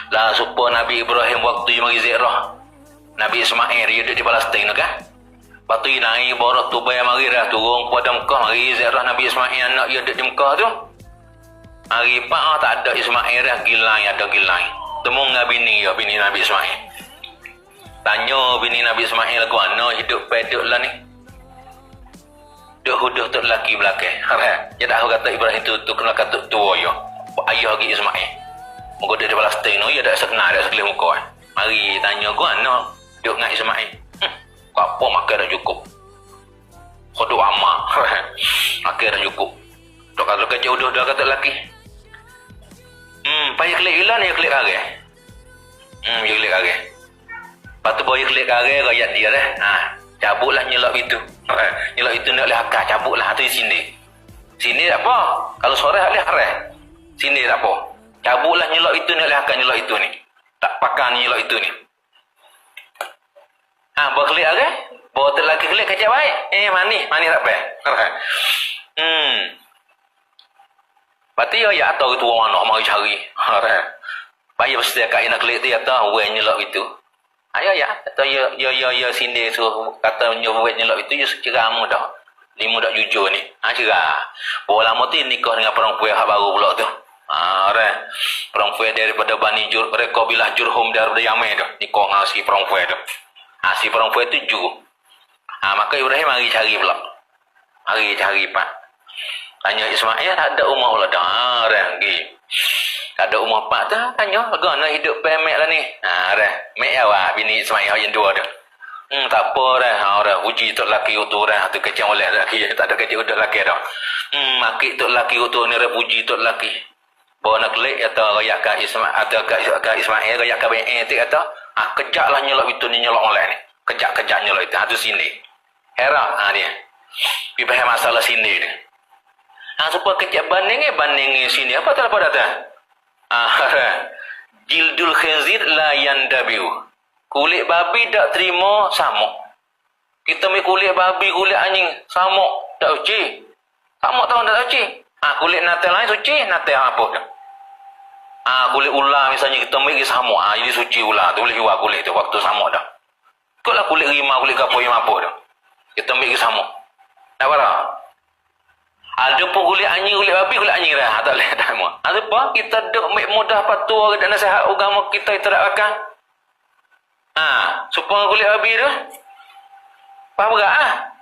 Lah supaya Nabi Ibrahim waktu yang mari ziarah Nabi Ismail dia duduk di Palestin tu kan. Lepas tu dia naik bawa tu bayar mari dah turun pada Mekah mari ziarah Nabi Ismail anak dia duduk di Mekah tu. Hari pak tak ada Ismail dah gilai ada gilai. Temu dengan bini Nabi Ismail. Tanya bini Nabi Ismail guna hidup peduk lah ni. Duk huduh tu lelaki belakang. Dia dah kata Ibrahim tu kena kata tua ya. Ayah lagi Ismail. Muka dia di Palestin tu dia tak sekenal dia sekali muka. Mari tanya guna duk dengan Ismail. Apa makan dah cukup. Khudu amak. Makan dah cukup. Duk kalau kerja udah dah kata lelaki. Payah klik ilan ya klik kare. Ya klik kare. Lepas tu boleh klik kare rakyat dia dah. Cabutlah nyelak itu. Nyelak itu nak lihat akar cabutlah tu di sini. Sini tak apa. Kalau sore tak lihat sini tak apa. Cabutlah nyelak itu nak lihat akar nyelak itu ni. Tak pakai nyelak itu ni. Bawa klik kare. Bawa tu lelaki klik kacau baik. Mani tak apa. Lepas tu ya atau itu orang nak mari cari. Payah mesti kat nak klik tu atau orang nyelak itu. Ya atau ya sini suruh kata nyuruh nyelak itu ya ceram dah. Lima dak jujur ni. Cerah. Bawa lama tu nikah dengan perempuan hak baru pula tu. Perempuan daripada Bani Jur, mereka bilah Jurhum daripada Yaman tu. Nikah dengan si perempuan tu. Si perempuan tu Jur. Maka Ibrahim mari cari pula. Mari cari pak. Tanya Ismail tak ada rumah pula dah. Tak ada rumah pak tu. Tanya gana hidup pemek lah ni. Mek awak bini Ismail yang dua tu. Tak apa dah. Uji tu lelaki tu dah. Tu kecil oleh lelaki. Tak ada kecil udah lelaki dah. Makik tu lelaki tu ni dah puji tu lelaki. Bawa nak klik atau rayakan Ismail atau kat Ismail rayakan BE tu kata. Kejaklah nyelok itu ni nyelok oleh ni. Kejak nyelok itu. Tu sini. Herak dia. Pergi masalah sini dia. Supaya kejap banding sini. Apa tak apa datang? Jildul khinzir la yandabiu. Kulit babi tak terima samuk. Kita ambil kulit babi, kulit anjing, samuk tak suci. Samuk tahu tak suci. Kulit natal lain suci, natal apa dah. Kulit ular misalnya kita ambil samuk, jadi suci ular tu boleh jual kulit tu waktu samuk dah. Ikutlah kulit rimau, kulit kapur yang apa dah. Kita ambil samuk. Tak apa. Ada pun kulit anjing, kulit babi, kulit anjing dah. Tak boleh dah semua. Apa? Kita duk mudah patuh dan nasihat agama kita itu tak akan. Supaya kulit babi tu. Faham tak?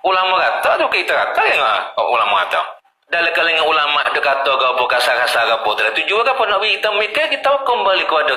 Ulama kata tu kita kata yang ulama kata. Dalam kalangan ulama dia kata ke apa kasar-kasar ke apa. Tujuan ke apa nak kita mikir kita kembali kepada